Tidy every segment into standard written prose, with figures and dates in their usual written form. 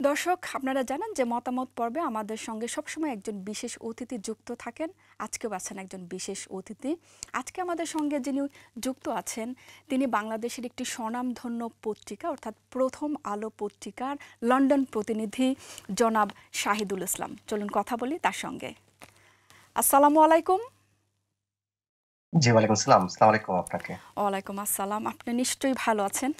দর্শক, আপনারা জানেন যে মতামত পর্বে আমাদের সঙ্গে সবসময় একজন বিশেষ অতিথি যুক্ত থাকেন। আজকেও আছেন একজন বিশেষ অতিথি। আজকে আমাদের সঙ্গে যিনি যুক্ত আছেন তিনি বাংলাদেশের একটি স্বনামধন্য পত্রিকা অর্থাৎ প্রথম আলো পত্রিকার লন্ডন প্রতিনিধি জনাব শাহিদুল ইসলাম। চলুন কথা বলি তার সঙ্গে। আসসালামু আলাইকুম। জি, ওয়ালাইকুম আসসালাম। আসসালামু আলাইকুম আপনাকে। ওয়ালাইকুম আসসালাম। আপনি নিশ্চয়ই ভালো আছেন?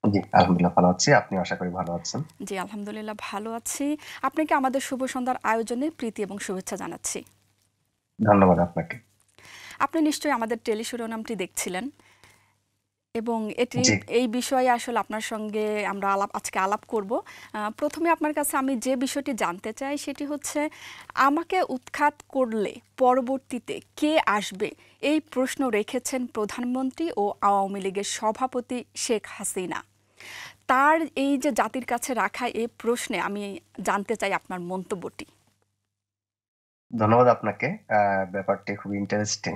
জি, আলহামদুলিল্লাহ ভালো আছি। আপনিও আশা করি ভালো আছেন। জি, আলহামদুলিল্লাহ ভালো আছি। আপনাকে আমাদের শুভ সন্ধ্যার আয়োজনে প্রীতি এবং শুভেচ্ছা জানাচ্ছি। ধন্যবাদ আপনাকে। আপনি নিশ্চয়ই আমাদের টেলিশিরোনামটি দেখছিলেন এবং জি, এই বিষয়ে আসলে আপনার সঙ্গে আমরা আজকে আলাপ করব। প্রথমে আপনার কাছে আমি যে বিষয়টি জানতে চাই সেটি হচ্ছে, আমাকে উৎখাত করলে পরবর্তীতে কে আসবে এই প্রশ্ন রেখেছেন প্রধানমন্ত্রী ও আওয়ামী লীগের সভাপতি শেখ হাসিনা। তার এই যে জাতির কাছে রাখা এই প্রশ্নে আমি জানতে চাই আপনার মন্তব্যটি। ধন্যবাদ আপনাকে। ব্যাপারটি খুবই ইন্টারেস্টিং।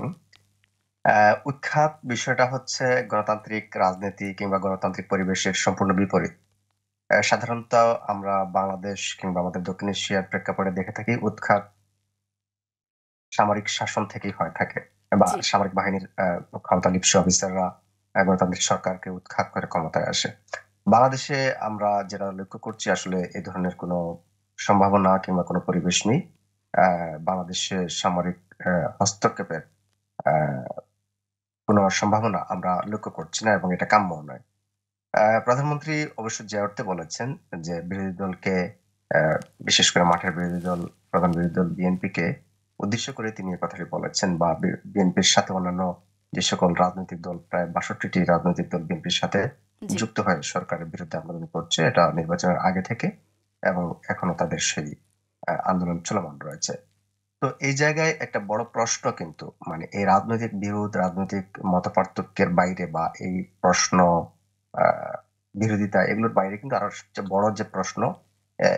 উৎখাত বিষয়টা হচ্ছে গণতান্ত্রিক রাজনীতি কিংবা গণতান্ত্রিক পরিবেশের সম্পূর্ণ বিপরীত। সাধারণত আমরা বাংলাদেশ কিংবা আমাদের দক্ষিণ এশিয়ার প্রেক্ষাপটে দেখে থাকি উৎখাত সামরিক শাসন থেকেই হয়ে থাকে বা জি, সামরিক বাহিনীর ক্ষমতালিপ্ত অফিসাররা গণতান্ত্রিক সরকারকে উৎখাত করে ক্ষমতায় আসে। বাংলাদেশে আমরা যেটা লক্ষ্য করছি আসলে এই ধরনের কোনো সম্ভাবনা কিংবা কোনো পরিবেশ নেই। বাংলাদেশে সামরিক হস্তক্ষেপের আ কোনো সম্ভাবনা আমরা লক্ষ্য করছি না এবং এটা কাম্যও নয়। প্রধানমন্ত্রী অবশ্য যে অর্থে বলেছেন যে বিরোধী দলকে বিশেষ করে মাঠের বিরোধী দল, প্রধান বিরোধী দল বিএনপিকে উদ্দেশ্য করে তিনি এই কথাটি বলেছেন বা বিএনপির সাথে অন্যান্য যে সকল রাজনৈতিক দল প্রায় ৬২ টি রাজনৈতিক দল বিএনপির সাথে জি, যুক্ত হয়ে সরকারের বিরুদ্ধে আন্দোলন করছে। এটা নির্বাচনের আগে থেকে এবং এখনো তাদের সেই আন্দোলন চলমান রয়েছে। তো এই জায়গায় একটা বড় প্রশ্ন কিন্তু মানে এই রাজনৈতিক বিরোধ, রাজনৈতিক মতপার্থক্যের বাইরে বা এই প্রশ্ন আ বিরোধিতা এগুলোর বাইরে কিন্তু আরো সবচেয়ে বড় যে প্রশ্ন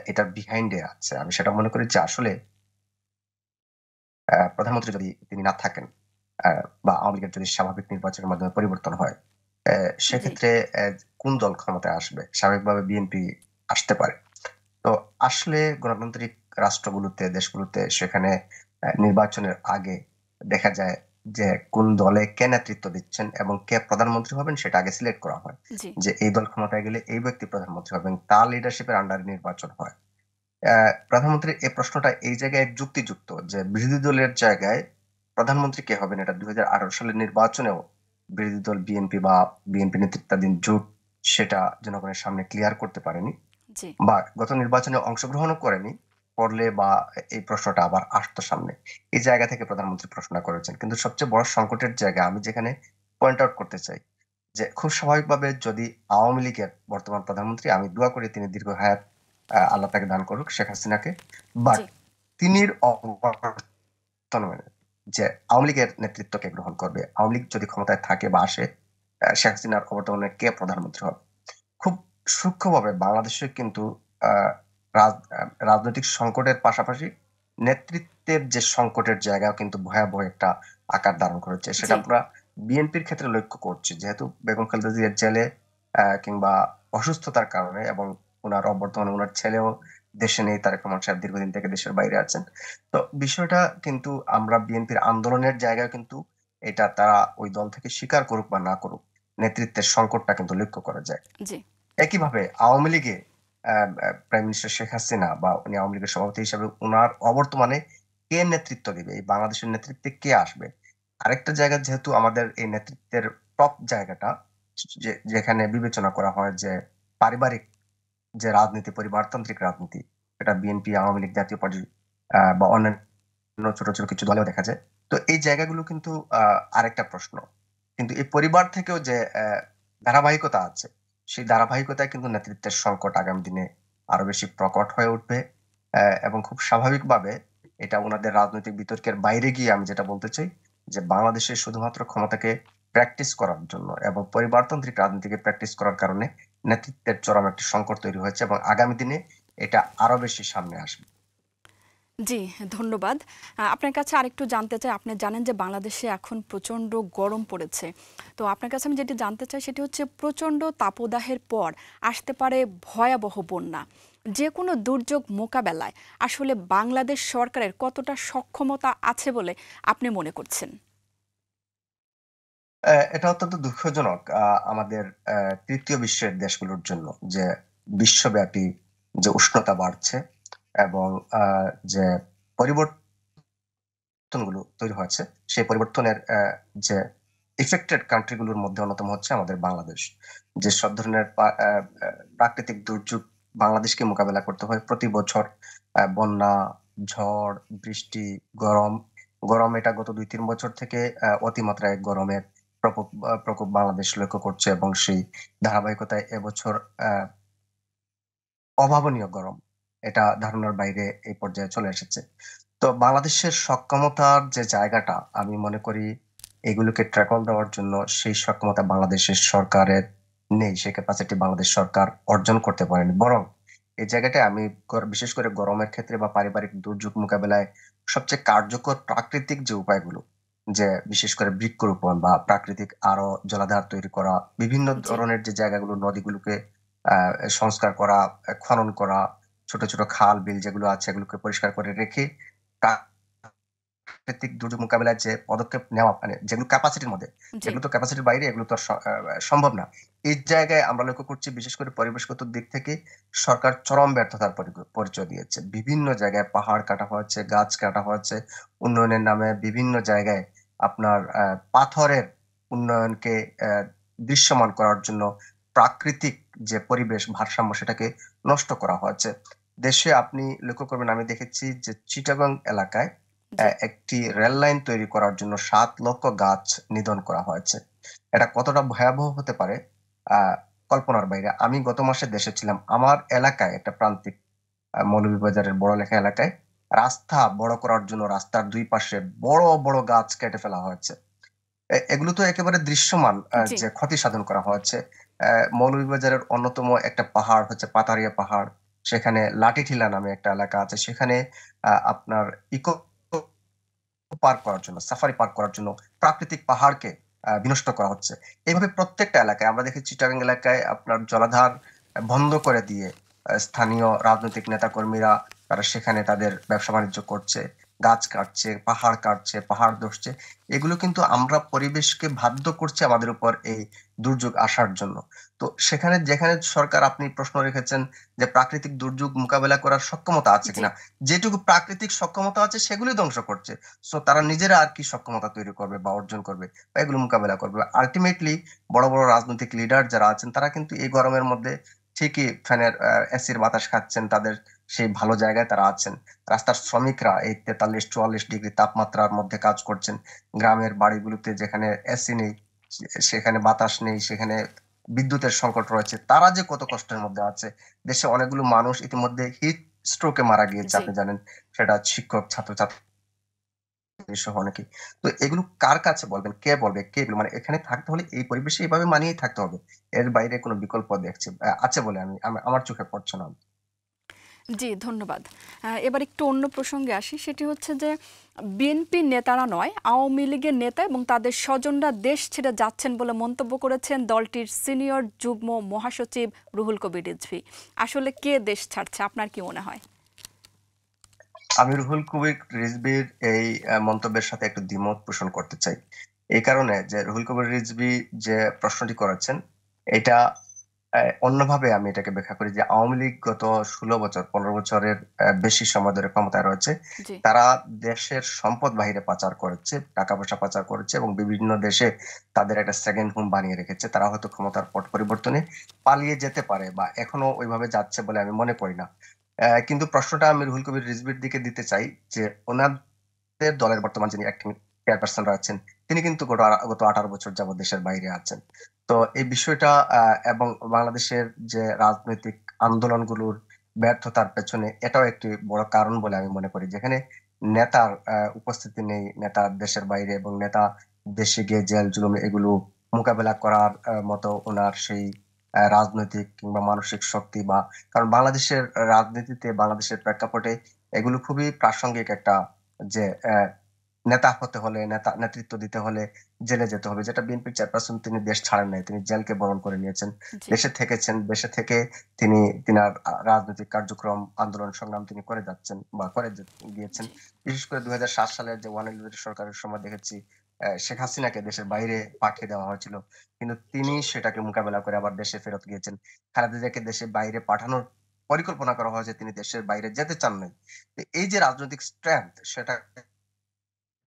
এটার বিহাইন্ড এ আছে। আমি সেটা মনে করি যে আসলে প্রধানমন্ত্রী যদি তিনি না থাকেন আ বা আওয়ামী লীগের যদি স্বাভাবিক নির্বাচনের মাধ্যমে পরিবর্তন হয়, জি, সেক্ষেত্রে কোন দল ক্ষমতায় আসবে? স্বাভাবিকভাবে বিএনপি আসতে পারে। তো আসলে গণতান্ত্রিক রাষ্ট্রগুলোতে, দেশগুলোতে সেখানে নির্বাচনের আগে দেখা যায় যে কোন দলে কে নেতৃত্ব দিচ্ছেন এবং কে প্রধানমন্ত্রী হবেন সেটা আগে সিলেক্ট করা হয়। জি, যে এই দল ক্ষমতায় গেলে এই ব্যক্তি প্রধানমন্ত্রী হবেন। তার লিডারশিপের আন্ডারে নির্বাচন হয়। অ্যা প্রধানমন্ত্রীর এই প্রশ্নটা এই জায়গায় যুক্তিযুক্ত যে বিরোধী দলের জায়গায় প্রধানমন্ত্রী কে হবেন এটা ২০১৮ সালের নির্বাচনেও বিরোধী দল বিএনপি বা বিএনপি নেতৃত্বাধীন জোট সেটা জনগণের সামনে ক্লিয়ার করতে পারেনি। জি, বা গত নির্বাচনে অংশগ্রহণও করেনি। করলে বা এই প্রশ্নটা আবার আসতো সামনে। এই জায়গা থেকে প্রধানমন্ত্রী প্রশ্নটা করেছেন। কিন্তু সবচেয়ে বড় সংকটের জায়গা আমি যেখানে পয়েন্ট আউট করতে চাই যে খুব স্বাভাবিকভাবে যদি আওয়ামী লীগের বর্তমান প্রধানমন্ত্রী আমি দোয়া করি তিনি দীর্ঘ হায়াত আল্লাহ তাকে দান করুক শেখ হাসিনাকে। বাট জি, তিনির অবর্তমানে যে আওয়ামী লীগের নেতৃত্ব কে গ্রহণ করবে? আওয়ামী লীগ যদি ক্ষমতায় থাকে বা আসে শেখ হাসিনার অবর্তমানে কে প্রধানমন্ত্রী হবে? খুব সূক্ষ্মভাবে বাংলাদেশে কিন্তু আ রাজনৈতিক সংকটের পাশাপাশি নেতৃত্বের যে সংকটের জায়গাও কিন্তু ভয়াবহ একটা আকার ধারণ করেছে। সেটা জি, আমরা বিএনপির ক্ষেত্রে লক্ষ্য করছি। যেহেতু বেগম খালেদা জিয়ার জেলে কিংবা অসুস্থতার কারণে এবং বর্তমানে উনার ছেলেও দেশে নেই। তারেক রহমান সাহেব দীর্ঘদিন থেকে দেশের বাইরে আছেন। তো বিষয়টা কিন্তু আমরা বিএনপির আন্দোলনের জায়গায় কিন্তু এটা তারা ওই দল থেকে স্বীকার করুক বা না করুক, নেতৃত্বের সংকটটা কিন্তু লক্ষ্য করা যায়। জি, একইভাবে আওয়ামী লীগে প্রাইম মিনিস্টার শেখ হাসিনা বা উনি আওয়ামী লীগের সভাপতি হিসেবে উনার অবর্তমানে কে নেতৃত্ব দিবে? এই বাংলাদেশের নেতৃত্বে কে আসবে? আরেকটা জায়গা যেহেতু আমাদের এই নেতৃত্বের টপ জায়গাটা যেখানে বিবেচনা করা হয় যে পারিবারিক যে রাজনীতি, পরিবারতান্ত্রিক রাজনীতি, এটা বিএনপি, আওয়ামী লীগ, জাতীয় পার্টি বা অন্যান্য ছোট, ছোট কিছু দলেও দেখা যায়। তো এই জায়গাগুলো কিন্তু আ আরেকটা প্রশ্ন। কিন্তু এই পরিবার থেকেও যে ধারাবাহিকতা আছে, সেই ধারাবাহিকতায় কিন্তু নেতৃত্বের সংকট আগামী দিনে আরো বেশি প্রকট হয়ে উঠবে। এবং খুব স্বাভাবিকভাবে এটা উনাদের রাজনৈতিক বিতর্কের বাইরে গিয়ে আমি যেটা বলতে চাই যে, বাংলাদেশে শুধুমাত্র ক্ষমতাকে প্র্যাকটিস করার জন্য এবং পরিবারতান্ত্রিক রাজনীতিকে প্র্যাকটিস করার কারণে নেতৃত্বের চরম একটি সংকট তৈরি হয়েছে এবং আগামী দিনে এটা আরো বেশি সামনে আসবে। জি, ধন্যবাদ। আপনার কাছে আরেকটু জানতে চাই, আপনি জানেন যে বাংলাদেশে এখন প্রচণ্ড গরম পড়েছে। তো আপনার কাছে আমি যেটি জানতে চাই সেটি হচ্ছে, প্রচণ্ড তাপদাহের পর আসতে পারে ভয়াবহ বন্যা। যে কোনো দুর্যোগ মোকাবেলায় আসলে বাংলাদেশ সরকারের কতটা সক্ষমতা আছে বলে আপনি মনে করছেন? এটা অত্যন্ত দুঃখজনক আমাদের তৃতীয় বিশ্বের দেশগুলোর জন্য যে বিশ্বব্যাপী যে উষ্ণতা বাড়ছে এবং যে পরিবর্তনগুলো তৈরি হয়েছে, সেই পরিবর্তনের যে ইফেক্টেড কান্ট্রিগুলোর মধ্যে অন্যতম হচ্ছে আমাদের বাংলাদেশ। যে সব ধরনের প্রাকৃতিক দুর্যোগ বাংলাদেশকে মোকাবেলা করতে হয় প্রতি বছর। বন্যা, ঝড়, বৃষ্টি, গরম। গরম এটা গত ২-৩ বছর থেকে অতিমাত্রায় গরমের প্রকোপ বাংলাদেশ লক্ষ্য করছে এবং সেই ধারাবাহিকতায় এবছর অভাবনীয় গরম। এটা ধারণার বাইরে এই পর্যায়ে চলে এসেছে। তো বাংলাদেশের সক্ষমতার যে জায়গাটা আমি মনে করি এগুলোকে ট্যাকল দেওয়ার জন্য সেই সক্ষমতা বাংলাদেশের সরকারের নেই। সেই ক্যাপাসিটি বাংলাদেশ সরকার অর্জন করতে পারেনি। বরং এই জায়গাটায় আমি বিশেষ করে গরমের ক্ষেত্রে বা পারিবারিক দুর্যোগ মোকাবেলায় সবচেয়ে কার্যকর প্রাকৃতিক যে উপায়গুলো, যে বিশেষ করে বৃক্ষরোপণ বা প্রাকৃতিক আরো জলাধার তৈরি করা, বিভিন্ন জি। ধরনের যে জায়গাগুলো নদীগুলোকে সংস্কার করা, খনন করা, ছোট, ছোট খাল, বিল যেগুলো আছে এগুলোকে পরিষ্কার করে রেখে প্রাকৃতিক দুর্যোগ মোকাবিলায় যে পদক্ষেপ নেওয়া মানে যেগুলো ক্যাপাসিটির মধ্যে, জি। যেগুলো তো ক্যাপাসিটির বাইরে এগুলো তো আর সম্ভব না। এই জায়গায় আমরা লক্ষ্য করছি বিশেষ করে পরিবেশগত দিক থেকে সরকার চরম ব্যর্থতার পরিচয় দিয়েছে। বিভিন্ন জায়গায় পাহাড় কাটা হয়েছে, গাছ কাটা হয়েছে, উন্নয়নের নামে বিভিন্ন জায়গায় আপনার পাথরের উন্নয়নকে অ্যা দৃশ্যমান করার জন্য প্রাকৃতিক যে পরিবেশ ভারসাম্য সেটাকে নষ্ট করা হয়েছে। দেশে আপনি লক্ষ্য করবেন আমি দেখেছি যে চিটাগং এলাকায় জি। একটি রেল লাইন তৈরি করার জন্য ৭ লক্ষ গাছ নিধন করা হয়েছে। এটা কতটা ভয়াবহ হতে পারে আ কল্পনার বাইরে। আমি গত মাসে দেশে ছিলাম। আমার এলাকায় একটা প্রান্তিক মৌলভীবাজারের বড়লেখা এলাকায় রাস্তা বড় করার জন্য রাস্তার ২ পাশে বড়, বড় গাছ কেটে ফেলা হয়েছে। এগুলো তো একেবারে দৃশ্যমান জি। যে ক্ষতি সাধন করা হয়েছে। মৌলভীবাজারের অন্যতম একটা পাহাড় হচ্ছে পাতারিয়া পাহাড়। সেখানে লাঠিটিলা নামে একটা এলাকা আছে। সেখানে আপনার ইকো পার্ক করার জন্য, সাফারি পার্ক করার জন্য প্রাকৃতিক পাহাড়কে বিনষ্ট করা হচ্ছে। এভাবে প্রত্যেকটা এলাকায় আমরা দেখি চিটাগাং এলাকায় আপনার জলাধার বন্ধ করে দিয়ে স্থানীয় রাজনৈতিক নেতাকর্মীরা তারা সেখানে তাদের ব্যবসা-বাণিজ্য করছে, গাছ কাটছে, পাহাড় ধসছে। এগুলো কিন্তু আমরা পরিবেশকে বাধ্য করছি আমাদের উপর এই দুর্যোগ আসার জন্য। তো সেখানে যেখানে সরকার আপনি প্রশ্ন রেখেছেন যে প্রাকৃতিক দুর্যোগ মোকাবেলা করার সক্ষমতা আছে জি। কিনা? যেটুকু প্রাকৃতিক সক্ষমতা আছে সেগুলোই ধ্বংস করছে। সো তারা নিজেরা আর কি সক্ষমতা তৈরি করবে বা অর্জন করবে বা এগুলো মোকাবেলা করবে। আল্টিমেটলি বড়, বড় রাজনৈতিক লিডার যারা আছেন তারা কিন্তু এই গরমের মধ্যে ঠিকই ফ্যানের এসির বাতাস খাচ্ছেন। তাদের সেই ভালো জায়গায় তারা আছেন। রাস্তার শ্রমিকরা এই ৪৩-৪৪ ডিগ্রি তাপমাত্রার মধ্যে কাজ করছেন। গ্রামের বাড়িগুলোতে যেখানে এসি নেই, সেখানে বাতাস নেই, সেখানে বিদ্যুতের সংকট রয়েছে। তারা যে কত কষ্টের মধ্যে আছে। দেশে অনেকগুলো মানুষ ইতিমধ্যে হিট স্ট্রোকে মারা গিয়েছে জি। আপনি জানেন। সেটা শিক্ষক, ছাত্রছাত্রী সহ অনেকেই। তো এগুলো কার কাছে বলবেন? কে বলবে? কে এগুলো মানে এখানে থাকতে হলে এই পরিবেশে এভাবে মানিয়েই থাকতে হবে। এর বাইরে কোন বিকল্প দেখছি আছে বলে আমার চোখে পড়ছে না। জি, ধন্যবাদ। এবার একটু অন্য প্রসঙ্গে আসি। সেটি হচ্ছে যে বিএনপি নেতারা নয়, আওয়ামী লীগের নেতা এবং তাদের স্বজনরা দেশ ছেড়ে যাচ্ছেন বলে মন্তব্য করেছেন দলটির সিনিয়র যুগ্ম মহাসচিব রুহুল কবির রিজভী। আসলে কে দেশ ছাড়ছে আপনার কি মনে হয়? আমি রুহুল কবির রিজভীর এই মন্তব্যের সাথে একটু দ্বিমত পোষণ করতে চাই। এই কারণে যে রুহুল কবির রিজভী যে প্রশ্নটি করেছেন, এটা অন্যভাবে আমি এটাকে ব্যাখ্যা করি যে আওয়ামী লীগ গত ১৬ বছর ১৫ বছরের বেশি সময় ধরে ক্ষমতায় রয়েছে। জি। তারা দেশের সম্পদ বাহিরে পাচার করেছে, টাকা-পয়সা পাচার করেছে এবং বিভিন্ন দেশে তাদের একটা সেকেন্ড হোম বানিয়ে রেখেছে। তারা হয়তো ক্ষমতার পট পরিবর্তনে পালিয়ে যেতে পারে বা এখনো ওইভাবে যাচ্ছে বলে আমি মনে করি না। কিন্তু প্রশ্নটা আমি রুহুল কবির রিজভীর দিকে দিতে চাই যে ওনাদের দলের বর্তমান যিনি অ্যাক্টিং চেয়ারপারসন রয়েছেন, তিনি কিন্তু গত ১৮ বছর যাবৎ দেশের বাইরে আছেন। তো এই বিষয়টা এবং বাংলাদেশের যে রাজনৈতিক আন্দোলনগুলোর ব্যর্থতার পেছনে এটাও একটি বড় কারণ বলে আমি মনে করি। যেখানে নেতার উপস্থিতি নেই, নেতা দেশের বাইরে এবং নেতা দেশে গিয়ে জেল-জুলুম এগুলো মোকাবেলা করার মতো উনার সেই রাজনৈতিক কিংবা মানসিক শক্তি বা কারণ বাংলাদেশের রাজনীতিতে বাংলাদেশের প্রেক্ষাপটে এগুলো খুবই প্রাসঙ্গিক একটা যে নেতা হতে হলে, নেতৃত্ব দিতে হলে জেলে যেতে হবে। যেটা বিএনপির চেয়ারপারসন তিনি দেশ ছাড়েন নাই। তিনি জেলকে বরণ করে নিয়েছেন। জি, দেশে থেকেছেন। দেশে থেকে তিনি তিনার রাজনৈতিক কার্যক্রম, আন্দোলন সংগ্রাম তিনি করে যাচ্ছেন বা করে গিয়েছেন। জি, বিশেষ করে ২০০৭ সালের যে ওয়ান ইলেভেন সরকারের সময় দেখেছি শেখ হাসিনাকে দেশের বাইরে পাঠিয়ে দেওয়া হয়েছিল। কিন্তু তিনি সেটাকে মোকাবেলা করে আবার দেশে ফেরত গিয়েছেন। খালেদা জিয়াকে দেশের বাইরে পাঠানোর পরিকল্পনা করা হয়েছে। তিনি দেশের বাইরে যেতে চান নাই। তো এই যে রাজনৈতিক স্ট্রেংথ সেটা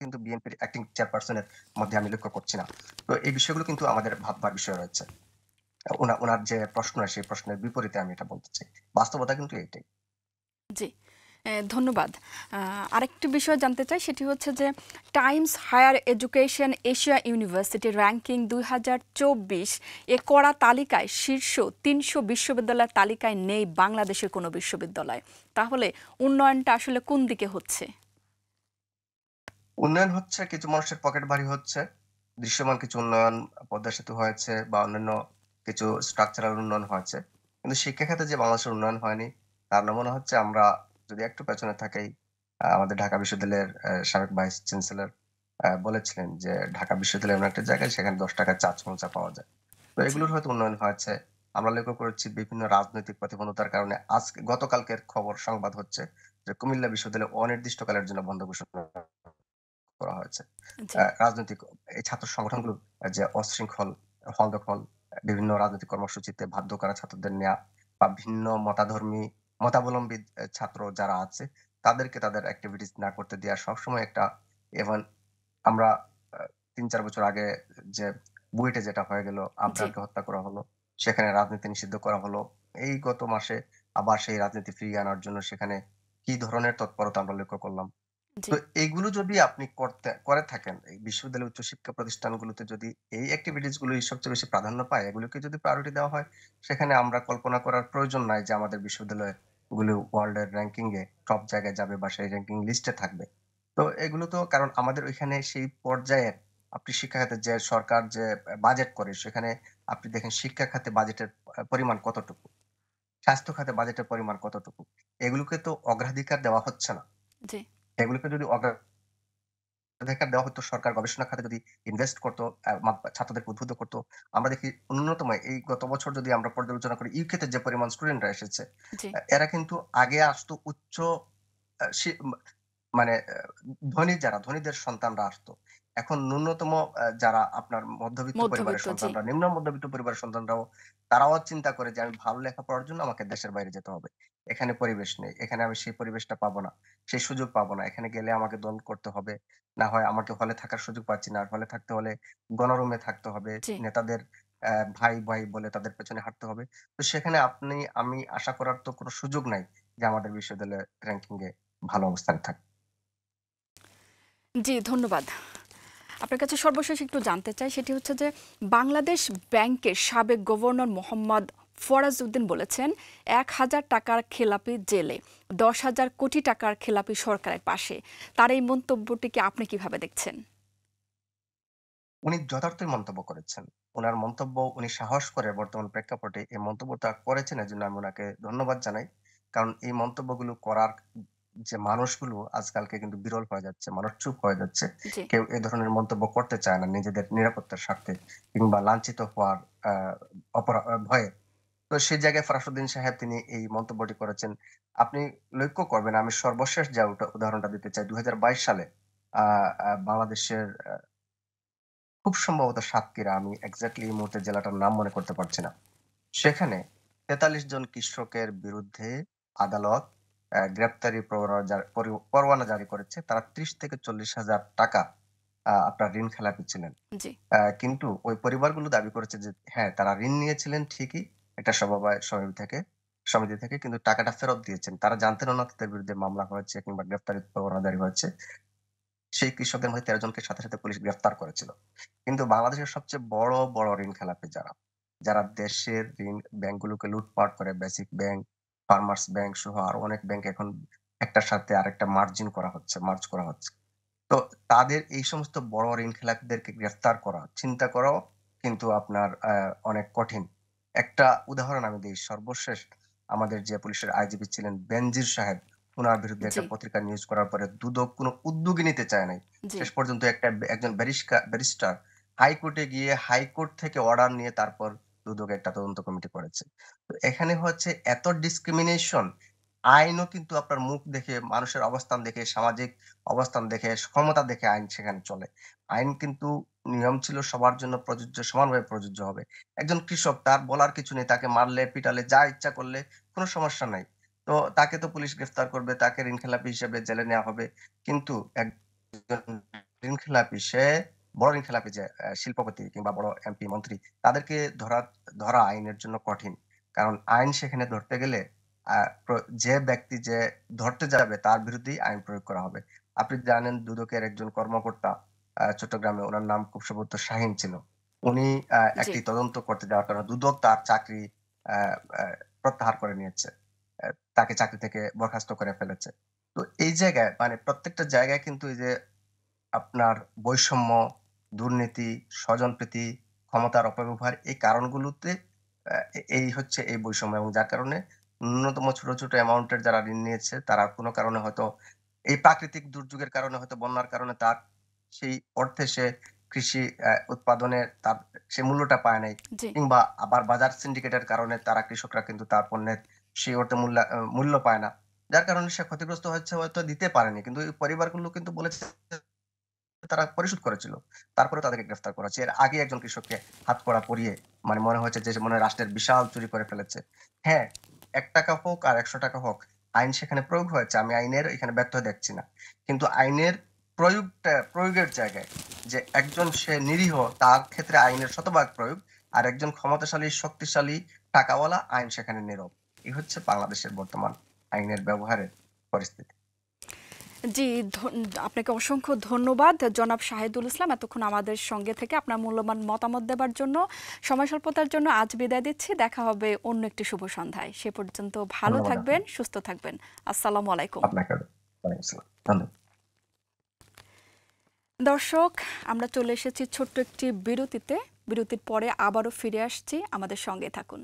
কিন্তু বিএনপির অ্যাক্টিং চেয়ারপারসন এর মধ্যে আমি লক্ষ্য করছি না। তো এই বিষয়গুলো কিন্তু আমাদের ভাববার বিষয় রয়েছে। উনার যে প্রশ্ন সেই প্রশ্নের বিপরীতে আমি এটা বলতে চাই। বাস্তবতা কিন্তু এইটাই। জি। ধন্যবাদ। আরেকটি বিষয় জানতে চাই সেটি হচ্ছে যে Times Higher Education Asia University ranking ২০২৪ এ করা তালিকায় শীর্ষ ৩০০ বিশ্ববিদ্যালয়ের তালিকায় নেই বাংলাদেশের কোনো বিশ্ববিদ্যালয়। তাহলে উন্নয়নটা আসলে কোন দিকে হচ্ছে? উন্নয়ন হচ্ছে, কিছু মানুষের পকেট ভারী হচ্ছে। দৃশ্যমান কিছু উন্নয়ন, পদ্মা সেতু হয়েছে বা অন্যান্য কিছু স্ট্রাকচারাল উন্নয়ন হয়েছে। কিন্তু শিক্ষা খাতে যে বাংলাদেশের উন্নয়ন হয়নি, তার নমুনা হচ্ছে আমরা যদি একটু পেছনে থাকি, আমাদের ঢাকা বিশ্ববিদ্যালয়ের সাবেক ভাইস চ্যান্সেলর বলেছিলেন যে, "ঢাকা বিশ্ববিদ্যালয় এমন একটা জায়গায় সেখানে ৳১০ চা সমোসা পাওয়া যায়।" তো জি, এগুলোর হয়তো উন্নয়ন হয়েছে। আমরা লক্ষ্য করেছি বিভিন্ন রাজনৈতিক প্রতিবন্ধকতার কারণে গতকালকের খবর সংবাদ হচ্ছে যে, কুমিল্লা বিশ্ববিদ্যালয় অনির্দিষ্টকালের জন্য বন্ধ ঘোষণা করা হয়েছে। জি, রাজনৈতিক এই ছাত্র সংগঠনগুলো যে অশৃঙ্খল, হল দখল, বিভিন্ন রাজনৈতিক কর্মসূচিতে বাধ্য করা ছাত্রদের নেয়া বা ভিন্ন মতাবলম্বী ছাত্র যারা আছে তাদেরকে তাদের এক্টিভিটিস না করতে দেয়া সবসময় একটা। এবং আমরা আ ৩-৪ বছর আগে যে বুয়েটে যেটা হয়ে গেল, জি, আবরারকে হত্যা করা হলো। সেখানে রাজনীতি নিষিদ্ধ করা হলো। এই গত মাসে আবার সেই রাজনীতি ফিরিয়ে আনার জন্য সেখানে কি ধরনের তৎপরতা আমরা লক্ষ্য করলাম। জি, তো এইগুলো যদি আপনি করে থাকেন, এই বিশ্ববিদ্যালয় উচ্চশিক্ষা প্রতিষ্ঠানগুলোতে যদি এই এক্টিভিটিস গুলোই সবচেয়ে বেশি প্রাধান্য পায়, এগুলোকে যদি প্রায়োরিটি দেওয়া হয়, সেখানে আমরা কল্পনা করার প্রয়োজন নাই যে আমাদের বিশ্ববিদ্যালয় গুলো ওয়ার্ল্ড এর র‍্যাংকিং এ টপ জায়গায় যাবে বা সেই র‍্যাংকিং লিস্টে থাকবে। তো এগুলো তো কারণ আমাদের ওইখানে সেই পর্যায়ের আপনি শিক্ষা খাতে যে সরকার যে বাজেট করে সেখানে আপনি দেখেন শিক্ষা খাতে বাজেটের পরিমাণ কতটুকু? স্বাস্থ্য খাতে বাজেটের পরিমাণ কতটুকু? এগুলোকে তো অগ্রাধিকার দেওয়া হচ্ছে না। জি, এগুলোকে যদি অগ্রাধিকার দেওয়া হতো, সরকার গবেষণা খাতে যদি ইনভেস্ট করত, ছাত্রদেরকে উদ্বুদ্ধ করত। আমরা দেখি ন্যূনতম এই গত বছর যদি আমরা পর্যালোচনা করি, ইউকে তে যে পরিমাণ স্টুডেন্টরা এসেছে, জি, এরা কিন্তু আগে আসতো উচ্চ আ শি মানে ধনীদের সন্তানরা আসতো। এখন ন্যূনতম যারা আপনার মধ্যবিত্ত পরিবারের মধ্যবিত্ত, জি, সন্তানরা, নিম্ন মধ্যবিত্ত পরিবারের সন্তানরাও তারাও চিন্তা করে যে আমি ভালো লেখাপড়ার জন্য আমাকে দেশের বাইরে যেতে হবে। এখানে পরিবেশ নেই। এখানে আমি সেই পরিবেশটা পাবো না। সেই সুযোগ পাবো না। এখানে গেলে আমাকে দ্বন্দ্ব করতে হবে। না হয় আমাকে হলে থাকার সুযোগ পাচ্ছি না। আর হলে থাকতে হলে গণরুমে থাকতে হবে। জি। নেতাদের ভাই বলে তাদের পেছনে হাঁটতে হবে। তো সেখানে আমি আশা করার তো কোনো সুযোগ নাই যে আমাদের বিশ্ববিদ্যালয়ের র‍্যাংকিং এ ভালো অবস্থানে থাকবে। জি, ধন্যবাদ। আপনার কাছে সর্বশেষ একটু জানতে চাই সেটি হচ্ছে যে বাংলাদেশ ব্যাংকের সাবেক গভর্নর মোহাম্মদ ফরাজউদ্দিন বলেছেন ১,০০০ টাকার খেলাপি জেলে, ১০,০০০ কোটি টাকার খেলাপি সরকারের পাশে। তার এই মন্তব্যটিকে আপনি কিভাবে দেখছেন? উনি যথার্থই মন্তব্য করেছেন। উনার মন্তব্য উনি সাহস করে বর্তমান প্রেক্ষাপটে এই মন্তব্যটা করেছেন, এজন্য আমি উনাকে ধন্যবাদ জানাই। কারণ এই মন্তব্যগুলো করার যে মানুষগুলো আজকালকে কিন্তু বিরল হয়ে যাচ্ছে। মানুষ চুপ হয়ে যাচ্ছে। জি, কেউ এ ধরনের মন্তব্য করতে চায় না নিজেদের নিরাপত্তার স্বার্থে কিংবা লাঞ্ছিত হওয়ার আ ভয়ে। তো সেই জায়গায় ফরাসউদ্দিন সাহেব তিনি এই মন্তব্যটি করেছেন। আপনি লক্ষ্য করবেন, আমি সর্বশেষ যে উদাহরণটা দিতে চাই, ২০২২ সালে আ আ বাংলাদেশের খুব সম্ভবত সাতক্ষীরা, আমি এক্সাক্টলি এই মুহূর্তে জেলাটার নাম মনে করতে পারছি না। সেখানে ৪৩ জন কৃষকের বিরুদ্ধে আদালত গ্রেপ্তারি পরোয়ানা জারি করেছে। তারা ৩০ থেকে ৪০,০০০ টাকা আপনার ঋণ খেলাপি ছিলেন। জি, কিন্তু ওই পরিবারগুলো দাবি করেছে যে হ্যাঁ, তারা ঋণ নিয়েছিলেন ঠিকই একটা সমবায় সমিতি থেকে, কিন্তু টাকাটা ফেরত দিয়েছেন। তারা জানতেনও না তাদের বিরুদ্ধে মামলা হয়েছে কিংবা গ্রেপ্তারি পরোয়ানা জারি হয়েছে। সেই কৃষকদের মধ্যে ১৩ জনকে সাথে পুলিশ গ্রেফতার করেছিল। কিন্তু বাংলাদেশের সবচেয়ে বড় ঋণ খেলাপি যারা দেশের ব্যাংকগুলোকে লুটপাট করে, বেসিক ব্যাংক, ফার্মার্স ব্যাংক সহ আরো অনেক ব্যাংক এখন একটার সাথে আরেকটা মার্জ করা হচ্ছে। তো তাদের এই সমস্ত বড় ঋণ খেলাপিদেরকে গ্রেফতার করা, চিন্তা করাও কিন্তু আপনার অনেক কঠিন। একটা উদাহরণ আমি দেই। সর্বশেষ আমাদের যে পুলিশের আইজিপি ছিলেন বেনজির সাহেব, উনার বিরুদ্ধে জি, একটা পত্রিকা নিউজ করার পরে দুদক কোনো উদ্যোগই নিতে চায় নাই। জি, শেষ পর্যন্ত একজন ব্যারিস্টার হাইকোর্টে গিয়ে হাইকোর্ট থেকে অর্ডার নিয়ে তারপর দুদক একটা তদন্ত কমিটি করেছে। তো এখানে হচ্ছে এত ডিসক্রিমিনেশন, আইনও কিন্তু আপনার মুখ দেখে, মানুষের অবস্থান দেখে, সামাজিক অবস্থান দেখে, ক্ষমতা দেখে আইন সেখানে চলে। আইন কিন্তু নিয়ম ছিল সবার জন্য প্রযোজ্য, সমানভাবে প্রযোজ্য হবে। একজন কৃষক, তার বলার কিছু নেই। তাকে মারলে, পিটালে, যা ইচ্ছা করলে কোনো সমস্যা নাই। তো তাকে তো পুলিশ গ্রেফতার করবে, তাকে ঋণখেলাপি হিসেবে জেলে নেওয়া হবে। কিন্তু একজন ঋণখেলাপি, সে বড় ঋণখেলাপি, যে শিল্পপতি কিংবা বড় এমপি, মন্ত্রী, তাদেরকে ধরা আইনের জন্য কঠিন। কারণ আইন সেখানে ধরতে গেলে আ প্র যে ব্যক্তি যে ধরতে যাবে তার বিরুদ্ধেই আইন প্রয়োগ করা হবে। আপনি জানেন দুদকের একজন কর্মকর্তা চট্টগ্রামে, উনার নাম খুব সম্ভবত শাহীন ছিল। উনি জি, একটি তদন্ত করতে যাওয়ার কারণে দুদক তার চাকরি আ আ প্রত্যাহার করে নিয়েছে। অ্যা তাকে চাকরি থেকে বরখাস্ত করে ফেলেছে। তো এই জায়গায় মানে প্রত্যেকটা জায়গায় কিন্তু এই যে আপনার বৈষম্য, দুর্নীতি, স্বজনপ্রীতি, ক্ষমতার অপব্যবহার, এই কারণগুলোতে এই হচ্ছে এই বৈষম্য, এবং যার কারণে ন্যূনতম ছোট, ছোট অ্যামাউন্টের যারা ঋণ নিয়েছে তারা কোন কারণে হয়তো এই প্রাকৃতিক দুর্যোগের কারণে, হয়তো বন্যার কারণে তার সেই অর্থে সে কৃষি উৎপাদনে তার সে মূল্যটা পায় নাই। জি, কিংবা আবার বাজার সিন্ডিকেটের কারণে তারা, কৃষকরা কিন্তু তার পণ্যের সেই অর্থে মূল্য পায় না। যার কারণে সে ক্ষতিগ্রস্ত হচ্ছে, হয়তো দিতে পারেনি। কিন্তু এই পরিবারগুলো কিন্তু বলেছে তারা পরিশোধ করেছিল। তারপরেও তাদেরকে গ্রেফতার করা হচ্ছে। এর আগে একজন কৃষককে হাতকড়া পরিয়ে, মানে মনে হয়েছে যে সে মনে হয় রাষ্ট্রের বিশাল চুরি করে ফেলেছে। হ্যাঁ, ৳১ হোক আর ৳১০০ হোক, আইন সেখানে প্রয়োগ হয়েছে। আমি আইনের এখানে ব্যত্যয় দেখছি না। কিন্তু আইনের প্রয়োগের জায়গায় যে একজন সে নিরীহ, তার ক্ষেত্রে আইনের শতভাগ প্রয়োগ। আর একজন ক্ষমতাশালী, শক্তিশালী, টাকাওয়ালা, আইন সেখানে নীরব। এই হচ্ছে বাংলাদেশের বর্তমান আইনের ব্যবহারের পরিস্থিতি। জি, আপনাকে অসংখ্য ধন্যবাদ জনাব শাহিদুল ইসলাম, এতক্ষণ আমাদের সঙ্গে থেকে আপনার মূল্যবান মতামত দেবার জন্য। সময় স্বল্পতার জন্য আজ বিদায় দিচ্ছি। দেখা হবে অন্য একটি শুভ সন্ধ্যায়। সে পর্যন্ত ভালো ধন্যবাদ থাকবেন, আপনাকে। সুস্থ থাকবেন। আসসালামু আলাইকুম। আপনাকেও। ওয়ালাইকুম আসসালাম। ধন্যবাদ। দর্শক, আমরা চলে এসেছি ছোট্ট একটি বিরতিতে। বিরতির পরে আবারও ফিরে আসছি, আমাদের সঙ্গে থাকুন।